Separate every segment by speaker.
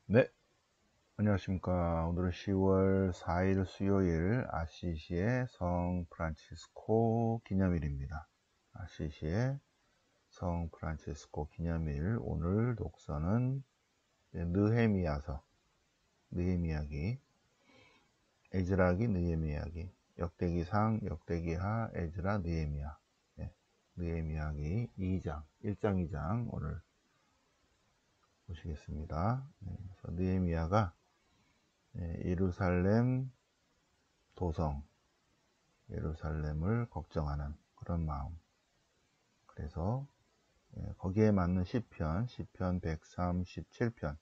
Speaker 1: 네, 안녕하십니까. 오늘은 10월 4일 수요일 아시시의 성 프란치스코 기념일입니다. 아시시의 성 프란치스코 기념일. 오늘 독서는 느헤미야서, 느헤미야기, 에즈라기, 느헤미야기, 역대기상, 역대기하, 에즈라, 느헤미야. 네, 느헤미야기 2장, 1장, 2장 오늘 보시겠습니다. 네, 그래서 느헤미야가 예루살렘 도성, 예루살렘을 걱정하는 그런 마음. 그래서 거기에 맞는 시편 137편,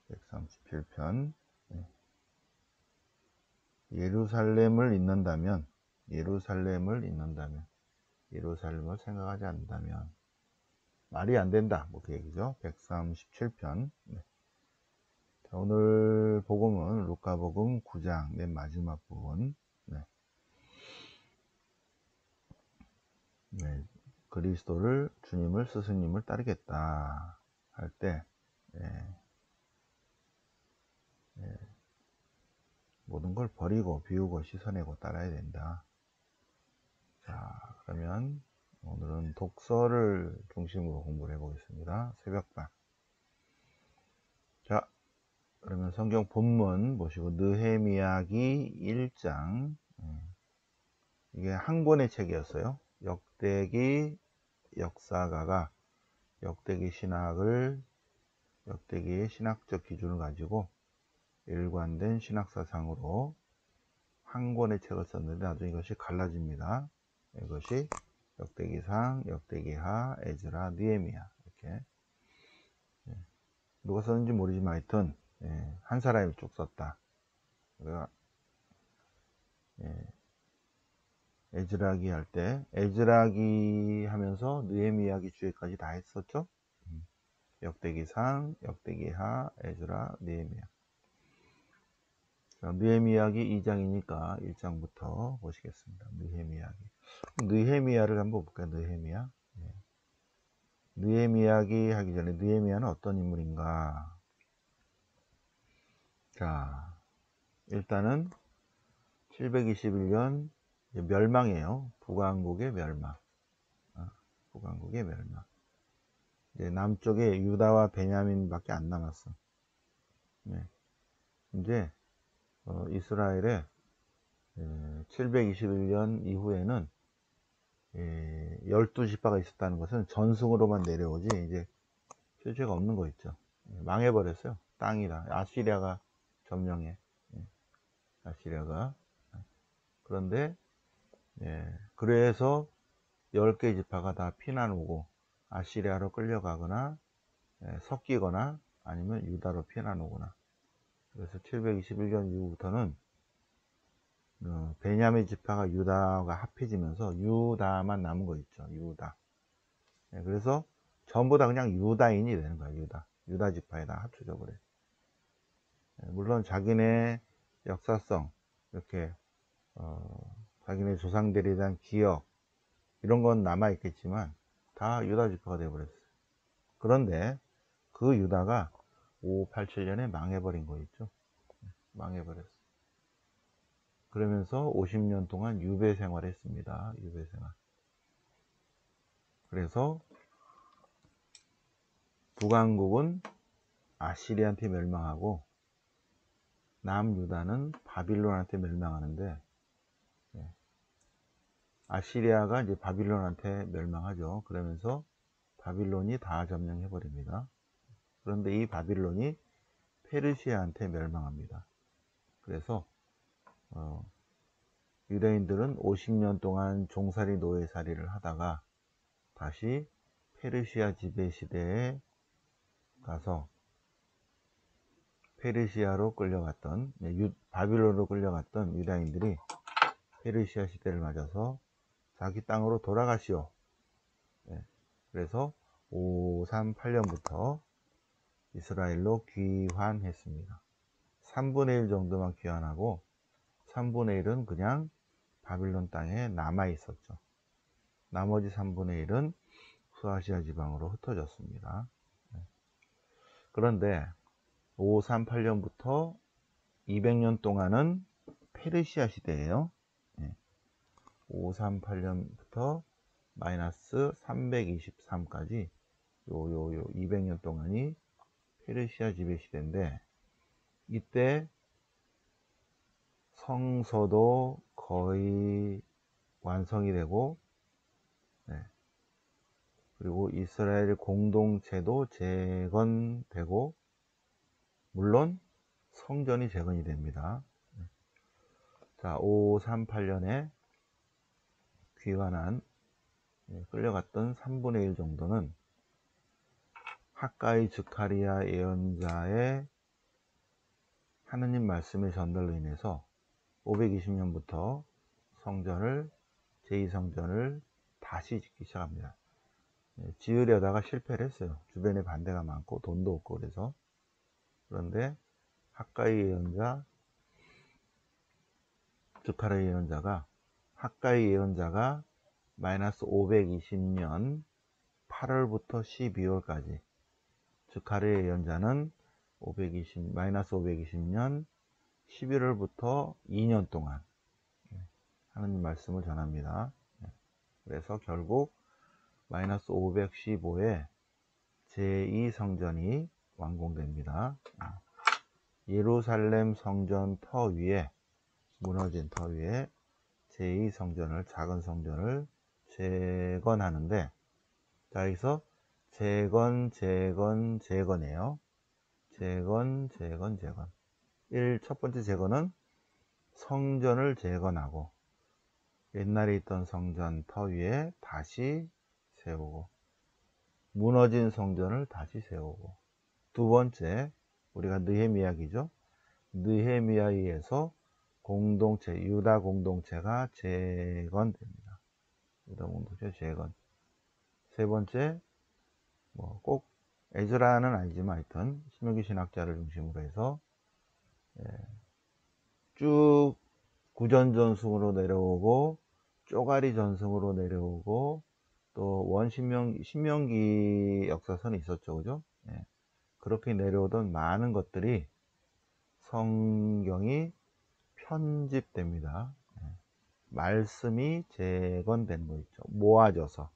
Speaker 1: 137편. 예루살렘을 잊는다면, 예루살렘을 잊는다면, 예루살렘을 생각하지 않는다면 말이 안 된다. 뭐 그 얘기죠. 137편. 자, 오늘 복음은 루카복음 9장 맨 마지막 부분. 네, 그리스도를, 주님을, 스승님을 따르겠다 할 때, 모든 걸 버리고 비우고 씻어내고 따라야 된다. 자, 그러면 오늘은 독서를 중심으로 공부를 해보겠습니다. 새벽반. 자, 그러면 성경 본문 보시고 느헤미야기 1장. 이게 한 권의 책이었어요. 역대기 역사가가 역대기 신학을, 역대기의 신학적 기준을 가지고 일관된 신학사상으로 한 권의 책을 썼는데 나중에 이것이 갈라집니다. 이것이 역대기상, 역대기하, 에즈라, 느헤미야. 이렇게 누가 썼는지 모르지만 하여튼 한 사람이 쭉 썼다. 그러니까 에즈라기 할 때 에즈라기 하면서 느헤미야기 주에까지 다 했었죠. 역대기상, 역대기하, 에즈라, 느헤미야. 느헤미야기 2장이니까 1장부터 보시겠습니다. 느헤미야기. 느헤미야를 한번 볼까요? 느헤미야. 느헤미야기 하기 전에 느헤미야는 어떤 인물인가? 자, 일단은 721년 멸망이에요. 북왕국의 멸망. 북왕국의 멸망. 이제 남쪽에 유다와 베냐민밖에 안 남았어. 네. 이제 이스라엘에 721년 이후에는 12지파가 있었다는 것은 전승으로만 내려오지 이제 실체가 없는 거 있죠. 망해버렸어요. 땅이라. 아시리아가 점령해. 아시리아가. 그런데 그래서 10개 지파가 다 피난 오고 아시리아로 끌려가거나 섞이거나 아니면 유다로 피난 오거나. 그래서 721년 이후부터는 베냐민 지파가 유다가 합해지면서 유다만 남은 거 있죠. 유다. 그래서 전부 다 그냥 유다인이 되는 거야. 유다 지파에 다 합쳐져 버려. 물론 자기네 역사성, 이렇게 자기네 조상들에 대한 기억 이런 건 남아 있겠지만 다 유다 지파가 되어 버렸어요. 그런데 그 유다가 587년에 망해버린 거 있죠. 망해버렸어. 그러면서 50년 동안 유배 생활했습니다. 유배 생활. 그래서 북왕국은 아시리한테 멸망하고 남유다는 바빌론한테 멸망하는데, 아시리아가 이제 바빌론한테 멸망하죠. 그러면서 바빌론이 다 점령해 버립니다. 그런데 이 바빌론이 페르시아한테 멸망합니다. 그래서 유대인들은 50년 동안 종살이 노예살이를 하다가 다시 페르시아 지배 시대에 가서 페르시아로 끌려갔던, 바빌론으로 끌려갔던 유다인들이 페르시아 시대를 맞아서 자기 땅으로 돌아가시오. 그래서 538년부터 이스라엘로 귀환했습니다. 3분의 1 정도만 귀환하고 3분의 1은 그냥 바빌론 땅에 남아 있었죠. 나머지 3분의 1은 소아시아 지방으로 흩어졌습니다. 그런데 538년부터 200년 동안은 페르시아 시대예요. 538년부터 마이너스 323까지 요 200년 동안이 페르시아 지배 시대인데, 이때 성서도 거의 완성이 되고, 그리고 이스라엘 공동체도 재건되고, 물론 성전이 재건이 됩니다. 자, 538년에 귀환한, 끌려갔던 3분의 1 정도는 학가이 즈카리아 예언자의 하느님 말씀의 전달로 인해서 520년부터 성전을, 제2성전을 다시 짓기 시작합니다. 지으려다가 실패를 했어요. 주변에 반대가 많고 돈도 없고 그래서. 그런데 학가이 예언자, 즈카리아 예언자가, 학가이 예언자가 마이너스 520년 8월부터 12월까지, 즈카리아 예언자는 마이너스 520년 11월부터 2년 동안 하나님 말씀을 전합니다. 그래서 결국 마이너스 515에 제2성전이 완공됩니다. 예루살렘 성전 터 위에, 무너진 터 위에 제2성전을, 작은 성전을 재건하는데, 자, 여기서 재건이에요. 재건. 첫 번째 재건은 성전을 재건하고, 옛날에 있던 성전 터 위에 다시 세우고, 무너진 성전을 다시 세우고, 두 번째, 우리가 느헤미야기죠. 느헤미야에서 공동체, 유다 공동체가 재건됩니다. 유다 공동체 재건. 세 번째, 꼭 에즈라는 아니지만 하여튼 신명기 신학자를 중심으로 해서 쭉 구전 전승으로 내려오고, 쪼가리 전승으로 내려오고, 또 신명기 역사서는 있었죠, 그죠? 그렇게 내려오던 많은 것들이 성경이 편집됩니다. 말씀이 재건된 거 있죠. 모아져서.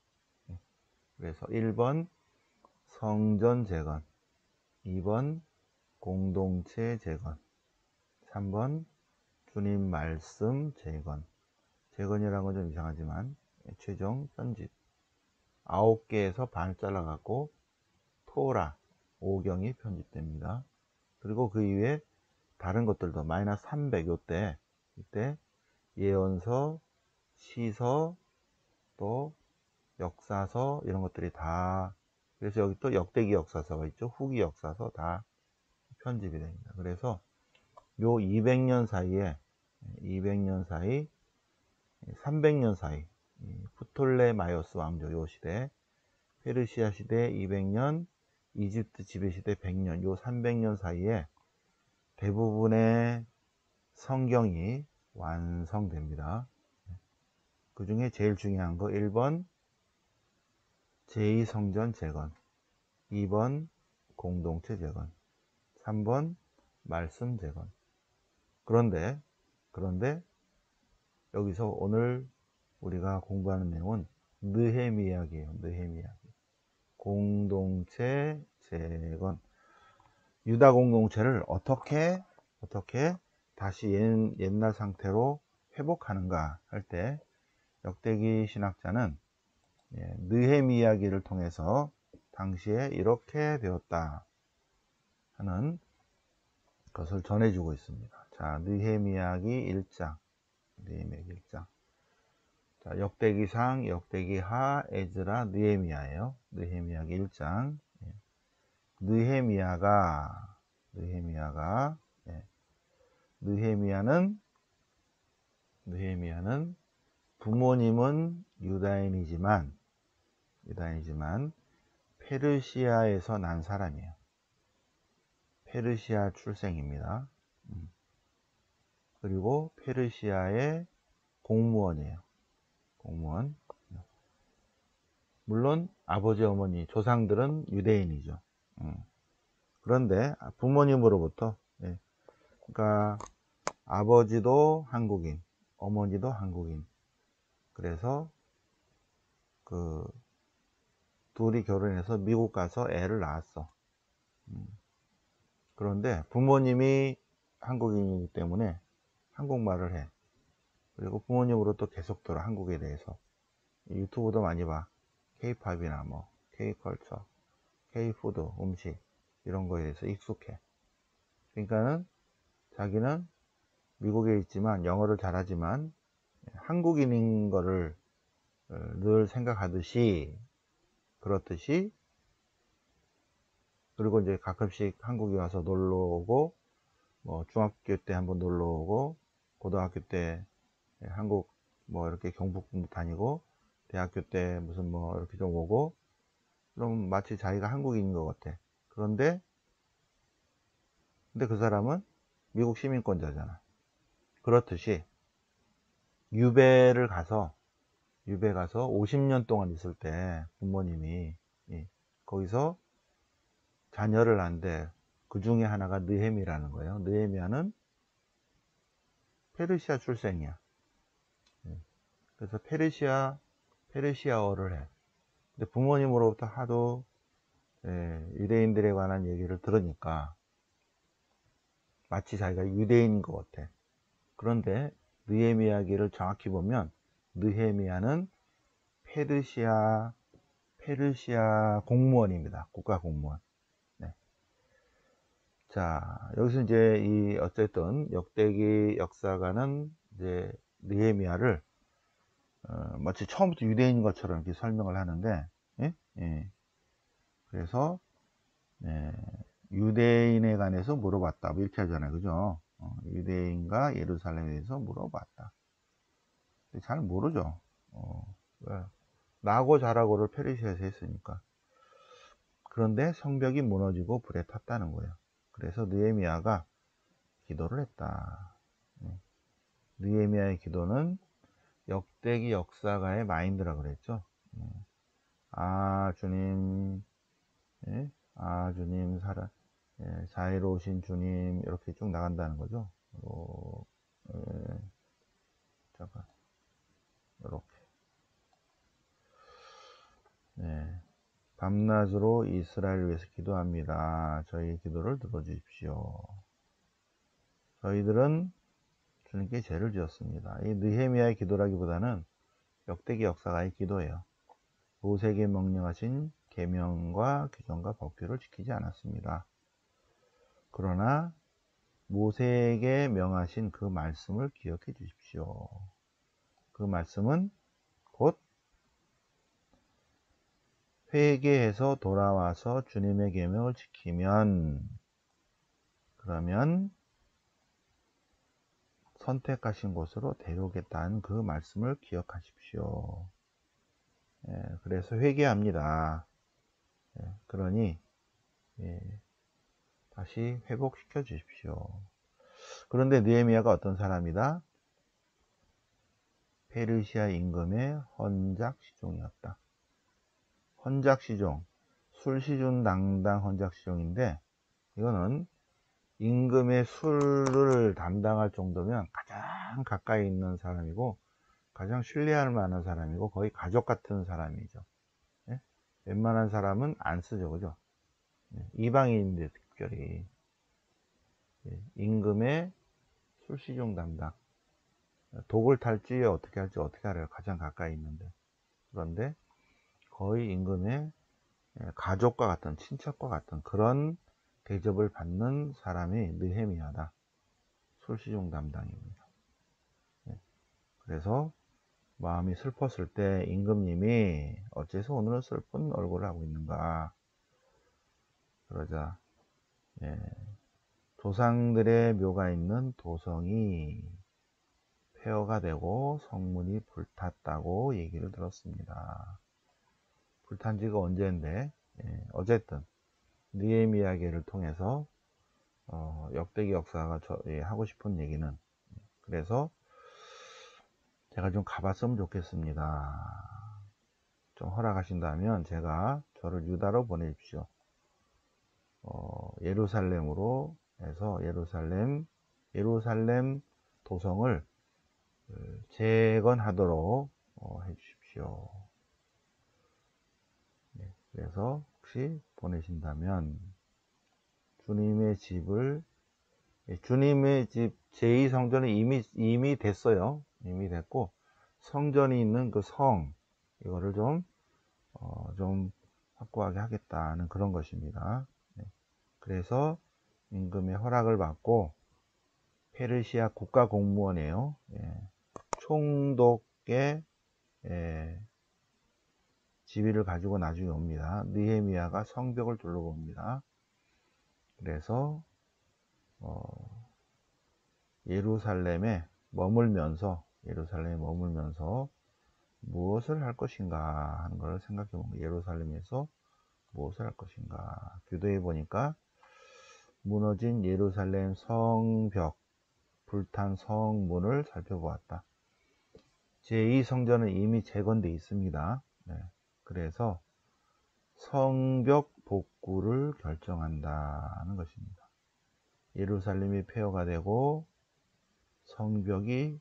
Speaker 1: 그래서 1번 성전 재건, 2번 공동체 재건, 3번 주님 말씀 재건. 재건이라는 건 좀 이상하지만 최종 편집. 9개에서 반 잘라갖고 토라, 오경이 편집됩니다. 그리고 그 이후에 다른 것들도 마이너스 300, 이때 예언서, 시서, 또 역사서, 이런 것들이 다, 그래서 여기 또 역대기 역사서가 있죠. 후기 역사서 다 편집이 됩니다. 그래서 요 200년 사이, 300년 사이, 프톨레마이오스 왕조 요 시대, 페르시아 시대 200년, 이집트 지배 시대 100년, 요 300년 사이에 대부분의 성경이 완성됩니다. 그 중에 제일 중요한 거 1번 제2성전 재건, 2번 공동체 재건, 3번 말씀 재건. 그런데 여기서 오늘 우리가 공부하는 내용은 느헤미야기예요. 느헤미야기. 공동체 재건. 유다 공동체를 어떻게 다시 옛날 상태로 회복하는가 할 때, 역대기 신학자는 느헤미야기를 통해서 당시에 이렇게 되었다 하는 것을 전해주고 있습니다. 자, 느헤미야기 1장. 자, 역대기상, 역대기하, 에즈라, 느헤미야예요. 느헤미야기 1장. 느헤미야는 부모님은 유다인이지만 페르시아에서 난 사람이에요. 페르시아 출생입니다. 그리고 페르시아의 공무원이에요. 공무원. 물론 아버지 어머니 조상들은 유대인이죠. 그런데 부모님으로부터, 그러니까 아버지도 한국인, 어머니도 한국인. 그래서 그 둘이 결혼해서 미국 가서 애를 낳았어. 그런데 부모님이 한국인이기 때문에 한국말을 해. 그리고 부모님으로 또 계속 들어, 한국에 대해서. 유튜브도 많이 봐. K-팝이나 뭐 K-컬처, K-푸드, 음식 이런 거에 대해서 익숙해. 그러니까는 자기는 미국에 있지만 영어를 잘하지만 한국인인 거를 늘 생각하듯이, 그렇듯이, 그리고 이제 가끔씩 한국에 와서 놀러 오고, 뭐 중학교 때 한번 놀러 오고, 고등학교 때 한국 뭐 이렇게 경북 다니고, 대학교 때 무슨 뭐 이렇게 좀 오고, 그럼 마치 자기가 한국인인 것 같아. 그런데 근데 그 사람은 미국 시민권자잖아. 그렇듯이 유배를 가서 유배 가서 50년 동안 있을 때 부모님이 거기서 자녀를 낳는데, 그 중에 하나가 느헤미라는 거예요. 느헤미야는 페르시아 출생이야. 그래서 페르시아어를 해. 근데 부모님으로부터 하도 유대인들에 관한 얘기를 들으니까 마치 자기가 유대인인 것 같아. 그런데 느헤미야기를 정확히 보면 느헤미야는 페르시아 공무원입니다. 국가 공무원. 네. 자, 여기서 이제 어쨌든 역대기 역사가는 이제 느헤미야를 마치 처음부터 유대인인 것처럼 이렇게 설명을 하는데, 예? 예. 그래서 유대인에 관해서 물어봤다, 뭐 이렇게 하잖아요, 그죠? 유대인과 예루살렘에 대해서 물어봤다. 잘 모르죠. 왜? 나고 자라고를 페르시아에서 했으니까. 그런데 성벽이 무너지고 불에 탔다는 거예요. 그래서 느헤미야가 기도를 했다. 느헤미야의 기도는 역대기 역사가의 마인드라 그랬죠. 주님, 주님 자애로우신 주님, 이렇게 쭉 나간다는 거죠. 잠깐, 이렇게. 밤낮으로 이스라엘을 위해서 기도합니다. 저희 기도를 들어주십시오. 저희들은 주님께 죄를 지었습니다. 이 느헤미야의 기도라기보다는 역대기 역사가의 기도예요. 모세에게 명령하신 계명과 규정과 법규를 지키지 않았습니다. 그러나 모세에게 명하신 그 말씀을 기억해 주십시오. 그 말씀은 곧 회개해서 돌아와서 주님의 계명을 지키면, 그러면 선택하신 곳으로 데려오겠다는 그 말씀을 기억하십시오. 그래서 회개합니다. 그러니 다시 회복시켜 주십시오. 그런데 느헤미야가 어떤 사람이다? 페르시아 임금의 헌작시종이었다. 헌작시종, 술시준당당 헌작시종인데, 이거는 임금의 술을 담당할 정도면 가장 가까이 있는 사람이고, 가장 신뢰할 만한 사람이고, 거의 가족 같은 사람이죠. 웬만한 사람은 안 쓰죠, 그죠? 이방인인데 특별히 임금의 술시종 담당, 독을 탈지 어떻게 할지 어떻게 알아요? 가장 가까이 있는데. 그런데 거의 임금의 가족과 같은, 친척과 같은 그런 대접을 받는 사람이 느헤미야다. 술시종 담당입니다. 그래서 마음이 슬펐을 때 임금님이 어째서 오늘은 슬픈 얼굴을 하고 있는가? 그러자 조상들의 묘가 있는 도성이 폐허가 되고 성문이 불탔다고 얘기를 들었습니다. 불탄 지가 언제인데, 어쨌든 느헤미야기를 통해서 역대기 역사가 하고 싶은 얘기는, 그래서 제가 좀 가봤으면 좋겠습니다. 좀 허락하신다면 제가 저를 유다로 보내십시오. 예루살렘으로 해서 예루살렘 도성을 재건하도록 해주십시오. 네, 그래서 혹시 보내신다면 주님의 집 제2성전은 이미 됐어요. 이미 됐고 성전이 있는 그 성 이거를 좀 확고하게 하겠다는 그런 것입니다. 네. 그래서 임금의 허락을 받고 페르시아 국가공무원이에요. 예. 총독의 지위를 가지고 나중에 옵니다. 느헤미야가 성벽을 둘러봅니다. 그래서 예루살렘에 머물면서 무엇을 할 것인가 하는 것을 생각해 봅니다. 예루살렘에서 무엇을 할 것인가. 교도해 보니까 무너진 예루살렘 성벽, 불탄 성문을 살펴보았다. 제2성전은 이미 재건되어 있습니다. 네. 그래서 성벽 복구를 결정한다는 것입니다. 예루살렘이 폐허가 되고 성문들이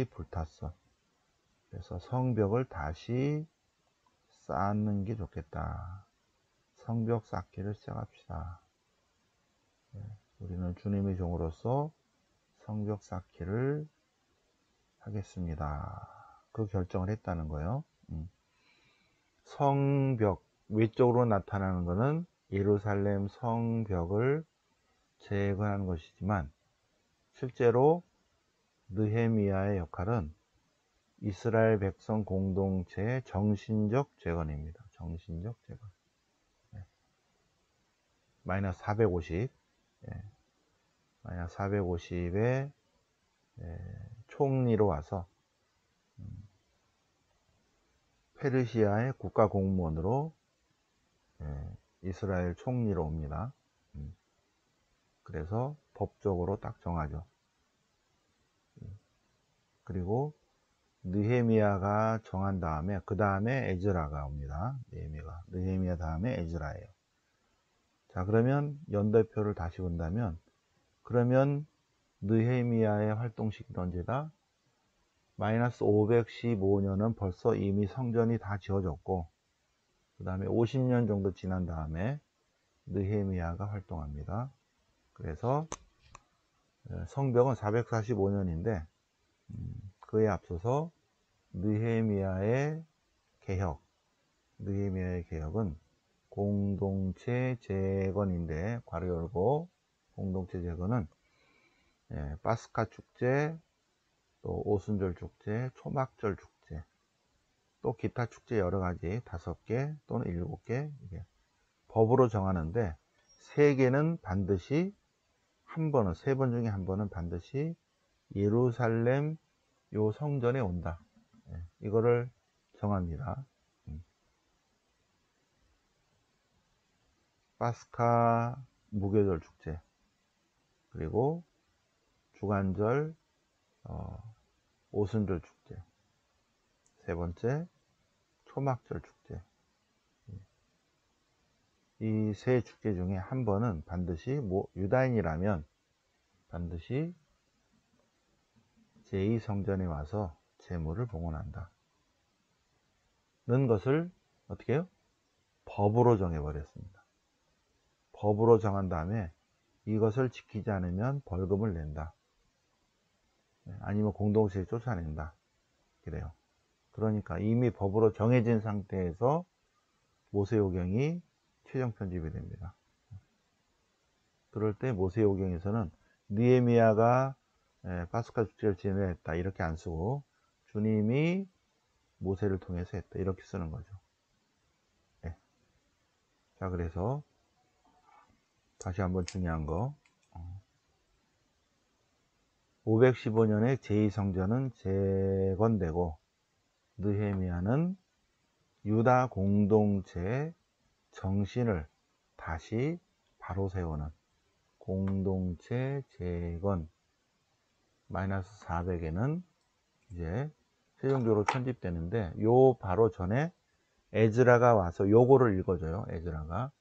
Speaker 1: 불탔어. 그래서 성벽을 다시 쌓는 게 좋겠다. 성벽 쌓기를 시작합시다. 네. 우리는 주님의 종으로서 성벽 쌓기를 하겠습니다. 그 결정을 했다는 거예요. 성벽 외적으로 나타나는 것은 예루살렘 성벽을 재건하는 것이지만 실제로 느헤미야의 역할은 이스라엘 백성 공동체의 정신적 재건입니다. 정신적 재건. 네. 마이너스 450. 네. 마이너스 450의 총리로 와서 페르시아의 국가공무원으로 이스라엘 총리로 옵니다. 그래서 법적으로 딱 정하죠. 그리고 느헤미야가 정한 다음에 그 다음에 에즈라가 옵니다. 느헤미야 다음에 에즈라예요. 자, 그러면 연대표를 다시 본다면 그러면 느헤미야의 활동 시기는 언제다? 마이너스 515년은 벌써 이미 성전이 다 지어졌고 그 다음에 50년 정도 지난 다음에 느헤미야가 활동합니다. 그래서 성벽은 445년인데 그에 앞서서 느헤미야의 개혁은 공동체 재건인데 괄호 열고 공동체 재건은 파스카 축제, 또 오순절 축제, 초막절 축제, 또 기타 축제 여러 가지 5개 또는 7개 법으로 정하는데 3개는 반드시 한 번은 3번 중에 한 번은 반드시 예루살렘 요 성전에 온다. 이거를 정합니다. 파스카 무교절 축제, 그리고 주간절 오순절 축제, 3번째 초막절 축제. 이 3축제 중에 한 번은 반드시 유다인이라면 반드시 제2성전에 와서 제물을 봉헌한다 는 것을 어떻게 해요? 법으로 정해버렸습니다. 법으로 정한 다음에 이것을 지키지 않으면 벌금을 낸다. 아니면 공동체에 쫓아낸다. 그래요. 그러니까 이미 법으로 정해진 상태에서 모세오경이 최종 편집이 됩니다. 그럴 때 모세오경에서는 느헤미야가 파스카 축제를 지내했다 이렇게 안 쓰고 주님이 모세를 통해서 했다 이렇게 쓰는 거죠. 네. 자, 그래서 다시 한번 중요한 거 515년에 제2성전은 재건되고 느헤미야는 유다 공동체의 정신을 다시 바로 세우는 공동체 재건 마이너스 400에는 이제 최종적으로 편집되는데 요 바로 전에 에즈라가 와서 요거를 읽어줘요. 에즈라가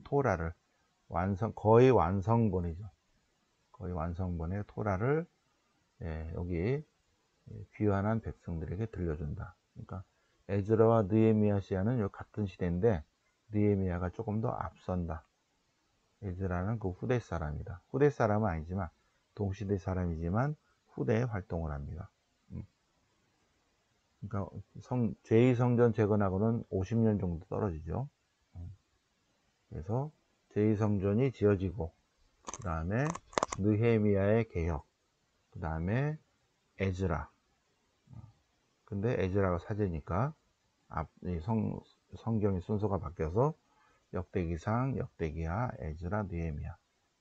Speaker 1: 토라를 거의 완성본이죠. 거의 완성본의 토라를 여기 귀환한 백성들에게 들려준다. 그러니까 에즈라와 느헤미야 시야는 같은 시대인데 느헤미야가 조금 더 앞선다. 에즈라는 그 후대 사람이다. 후대 사람은 아니지만 동시대 사람이지만 후대에 활동을 합니다. 그러니까 제2성전 재건하고는 50년 정도 떨어지죠. 그래서 제2성전이 지어지고 그 다음에 느헤미야의 개혁, 그 다음에 에즈라. 근데 에즈라가 사제니까 성경의 순서가 바뀌어서 역대기상, 역대기하, 에즈라, 느헤미야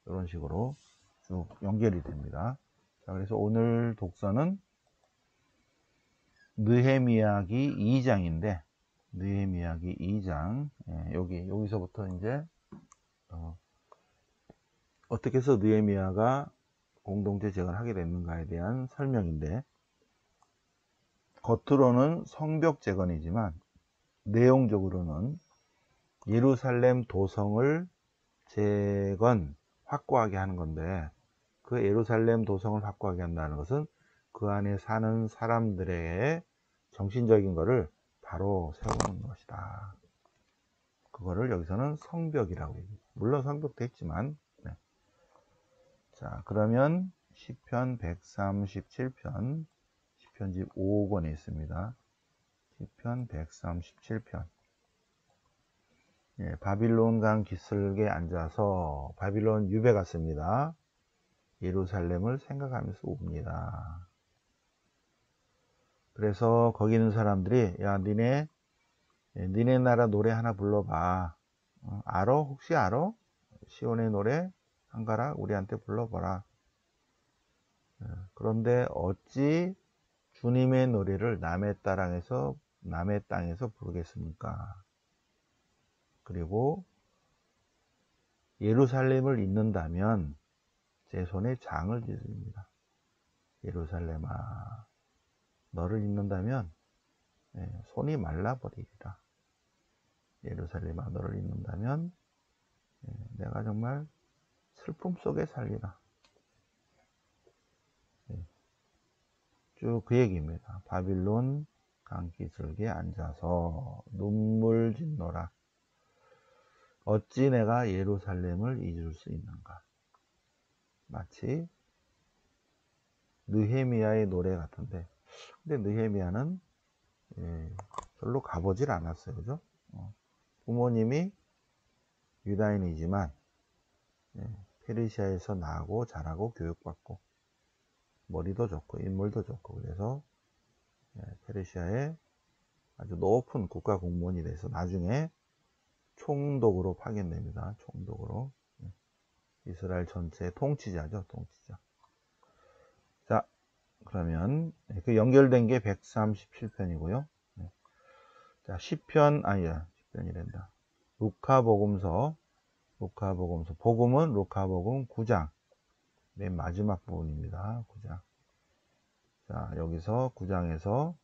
Speaker 1: 이런 식으로 쭉 연결이 됩니다. 자, 그래서 오늘 독서는 느헤미야기 2장인데 느헤미야기 2장 여기서부터 이제 어떻게 해서 느헤미야가 공동체 재건을 하게 됐는가에 대한 설명인데, 겉으로는 성벽 재건이지만 내용적으로는 예루살렘 도성을 확고하게 하는 건데, 그 예루살렘 도성을 확고하게 한다는 것은 그 안에 사는 사람들의 정신적인 거를 바로 세우는 것이다. 그거를 여기서는 성벽이라고 얘기해요. 물론 성벽도 했지만. 자, 그러면 시편 137편, 시편집 5권에 있습니다. 시편 137편. 바빌론 강 기슭에 앉아서 바빌론 유배 갔습니다. 예루살렘을 생각하면서 웁니다. 그래서 거기 있는 사람들이, 야, 니네 나라 노래 하나 불러봐. 알아? 혹시 알아? 시온의 노래 한 가락 우리한테 불러봐라. 그런데 어찌 주님의 노래를 남의 땅에서 부르겠습니까? 그리고 예루살렘을 잇는다면 제 손에 장을 찢습니다. 예루살렘아, 너를 잇는다면 손이 말라버리리라. 예루살렘아, 너를 잇는다면 내가 정말 슬픔 속에 살리라. 쭉 그 얘기입니다. 바빌론 강기슭에 앉아서 눈물 짓노라. 어찌 내가 예루살렘을 잊을 수 있는가. 마치 느헤미야의 노래 같은데, 근데 느헤미야는 별로 가보질 않았어요. 그죠? 부모님이 유다인이지만 페르시아에서 나고 자라고 교육받고 머리도 좋고 인물도 좋고, 그래서 페르시아의 아주 높은 국가 공무원이 돼서 나중에 총독으로 파견됩니다. 총독으로. 이스라엘 전체의 통치자죠. 통치자. 자, 그러면 그 연결된 게 137편이고요. 자, 시편이란다. 루카복음서, 복음은 루카복음 9장. 맨 마지막 부분입니다. 9장. 자, 여기서 9장에서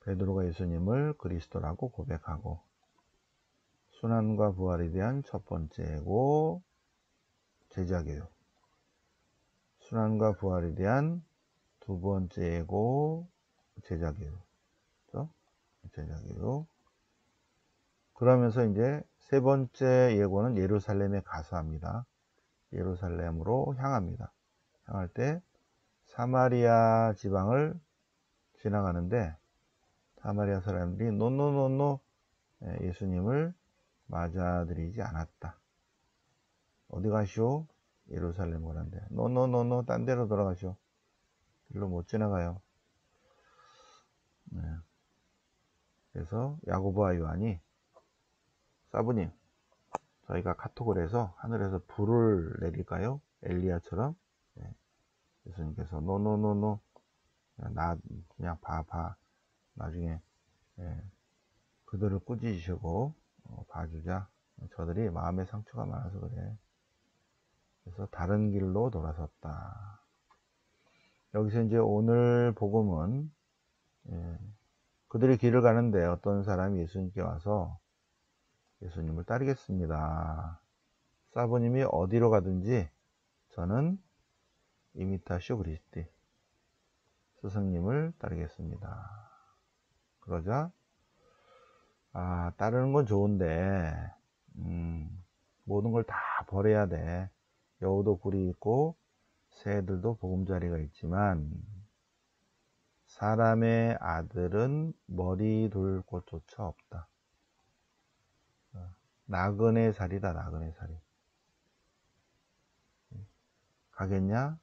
Speaker 1: 베드로가 예수님을 그리스도라고 고백하고, 순환과 부활에 대한 첫 번째고 제자교육, 순환과 부활에 대한 두 번째고 제자교육, 그렇죠? 제자교육. 그러면서 이제 세 번째 예고는 예루살렘에 가서 합니다. 예루살렘으로 향합니다. 향할 때 사마리아 지방을 지나가는데 사마리아 사람들이 노노노노 예수님을 맞아들이지 않았다. 어디 가시오? 예루살렘 가는데. 노노노노, 딴 데로 돌아가시오. 길로 못 지나가요. 그래서 야고보와 요한이, 사부님, 저희가 카톡을 해서 하늘에서 불을 내릴까요? 엘리야처럼. 예수님께서 노노노노, 나 그냥 봐. 나중에 그들을 꾸짖으시고 봐주자. 저들이 마음의 상처가 많아서 그래. 그래서 다른 길로 돌아섰다. 여기서 이제 오늘 복음은 그들이 길을 가는데 어떤 사람이 예수님께 와서 예수님을 따르겠습니다. 사부님이 어디로 가든지 저는 이미타쇼 그리스티 스승님을 따르겠습니다. 그러자 따르는 건 좋은데 모든 걸 다 버려야 돼. 여우도 굴이 있고 새들도 보금자리가 있지만 사람의 아들은 머리 둘 곳조차 없다. 나그네 살이다. 나그네 살이. 가겠냐?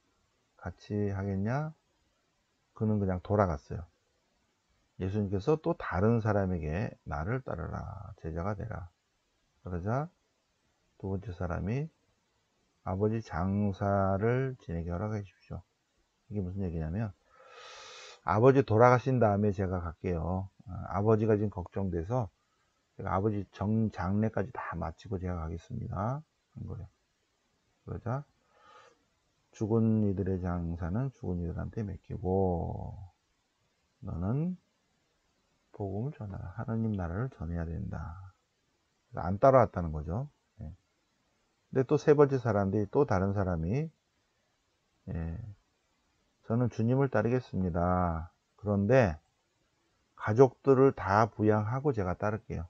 Speaker 1: 같이 하겠냐? 그는 그냥 돌아갔어요. 예수님께서 또 다른 사람에게 나를 따르라. 제자가 되라. 그러자 두 번째 사람이 아버지 장사를 지내게 허락해 주십시오. 이게 무슨 얘기냐면 아버지 돌아가신 다음에 제가 갈게요. 아버지가 지금 걱정돼서 제가 아버지 장례까지 다 마치고 제가 가겠습니다. 한 거예요. 그러자 죽은 이들의 장사는 죽은 이들한테 맡기고 너는 복음을 전하라. 하나님 나라를 전해야 된다. 안 따라왔다는 거죠. 예. 근데 또 세 번째 사람들이 또 다른 사람이 저는 주님을 따르겠습니다. 그런데 가족들을 다 부양하고 제가 따를게요.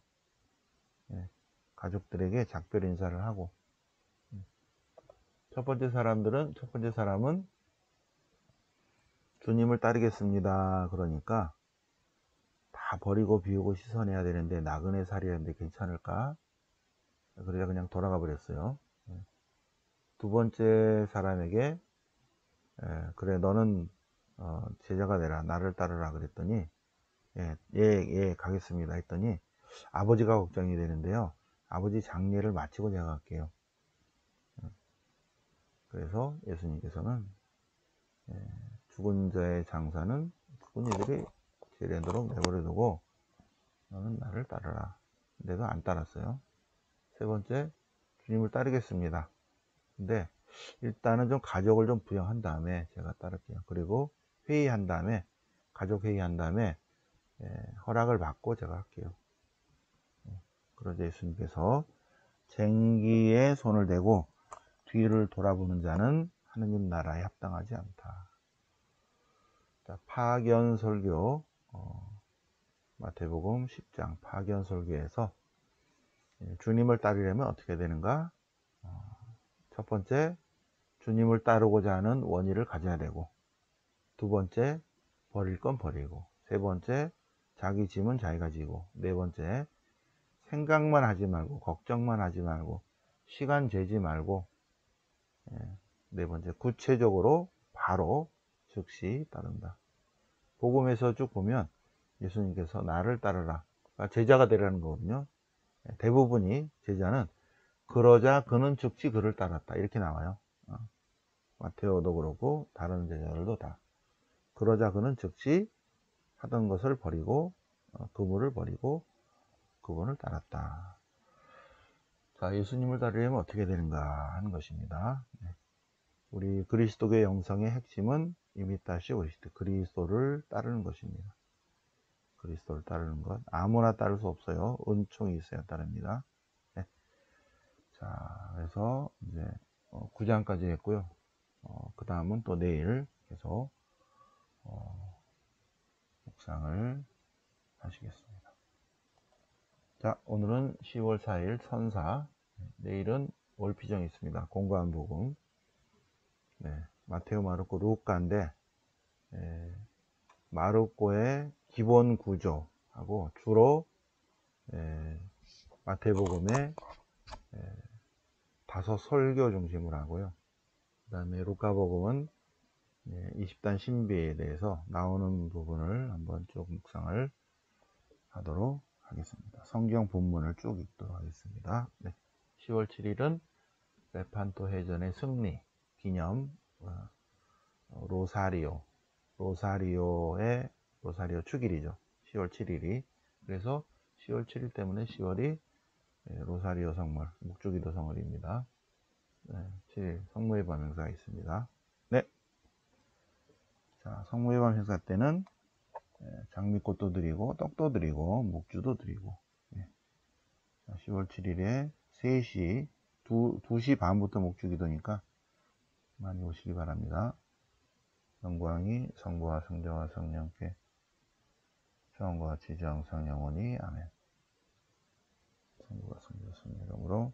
Speaker 1: 가족들에게 작별 인사를 하고 첫 번째 사람은 주님을 따르겠습니다. 그러니까 다 버리고 비우고 씻어내야 되는데 나그네 살이라는데 괜찮을까? 그러자 그냥 돌아가 버렸어요. 두 번째 사람에게 그래 너는 제자가 되라. 나를 따르라 그랬더니 예 가겠습니다 했더니 아버지가 걱정이 되는데요. 아버지 장례를 마치고 제가 갈게요. 그래서 예수님께서는 죽은 자의 장사는 죽은 이들이 지레도록 내버려두고 너는 나를 따르라. 근데도 안 따랐어요. 세 번째, 주님을 따르겠습니다. 근데 일단은 좀 가족을 좀 부양한 다음에 제가 따를게요. 그리고 회의한 다음에 가족 회의한 다음에 허락을 받고 제가 할게요. 그러자 예수님께서 쟁기에 손을 대고 뒤를 돌아보는 자는 하느님 나라에 합당하지 않다. 자, 파견설교 마태복음 10장 파견설교에서 주님을 따르려면 어떻게 되는가? 첫 번째, 주님을 따르고자 하는 원의를 가져야 되고, 두 번째, 버릴 건 버리고, 세 번째, 자기 짐은 자기가 지고, 네 번째, 생각만 하지 말고, 걱정만 하지 말고, 시간 재지 말고, 네 번째, 구체적으로 바로 즉시 따른다. 복음에서 쭉 보면 예수님께서 나를 따르라. 그러니까 제자가 되라는 거거든요. 대부분이 제자는 그러자 그는 즉시 그를 따랐다. 이렇게 나와요. 마테오도 그렇고 다른 제자들도 다. 그러자 그는 즉시 하던 것을 버리고 그물을 버리고 그분을 따랐다. 자, 예수님을 따르려면 어떻게 되는가 하는 것입니다. 우리 그리스도교 영성의 핵심은 이미타시오 그리스도, 그리스도를 따르는 것입니다. 그리스도를 따르는 것. 아무나 따를 수 없어요. 은총이 있어야 따릅니다. 네. 자, 그래서 이제 9장까지 했고요. 그 다음은 또 내일 계속 묵상을 하시겠습니다. 자, 오늘은 10월 4일 천사. 내일은 월피정이 있습니다. 공고한 복음. 네, 마테오, 마르코, 루카인데 마르코의 기본 구조하고 주로 마태복음의 5 설교 중심으로 하고요. 그 다음에 루카복음은 20단 신비에 대해서 나오는 부분을 한번 쭉 묵상을 하도록 하겠습니다. 성경 본문을 쭉 읽도록 하겠습니다. 네. 10월 7일은 레판토 해전의 승리 기념 로사리오 축일이죠. 10월 7일이. 그래서 10월 7일 때문에 10월이 로사리오 성물, 묵주기도 성월입니다. 네, 7일 성모의 밤 행사가 있습니다. 네. 자, 성모의 밤 행사 때는 장미꽃도 드리고 떡도 드리고 묵주도 드리고 10월 7일에 3시, 2시 반부터 목주기도니까 많이 오시기 바랍니다. 영광이 성부와 성자와 성령께 처음과 같이 이제 항상 영원히 아멘. 성부와 성자 성령 이름으로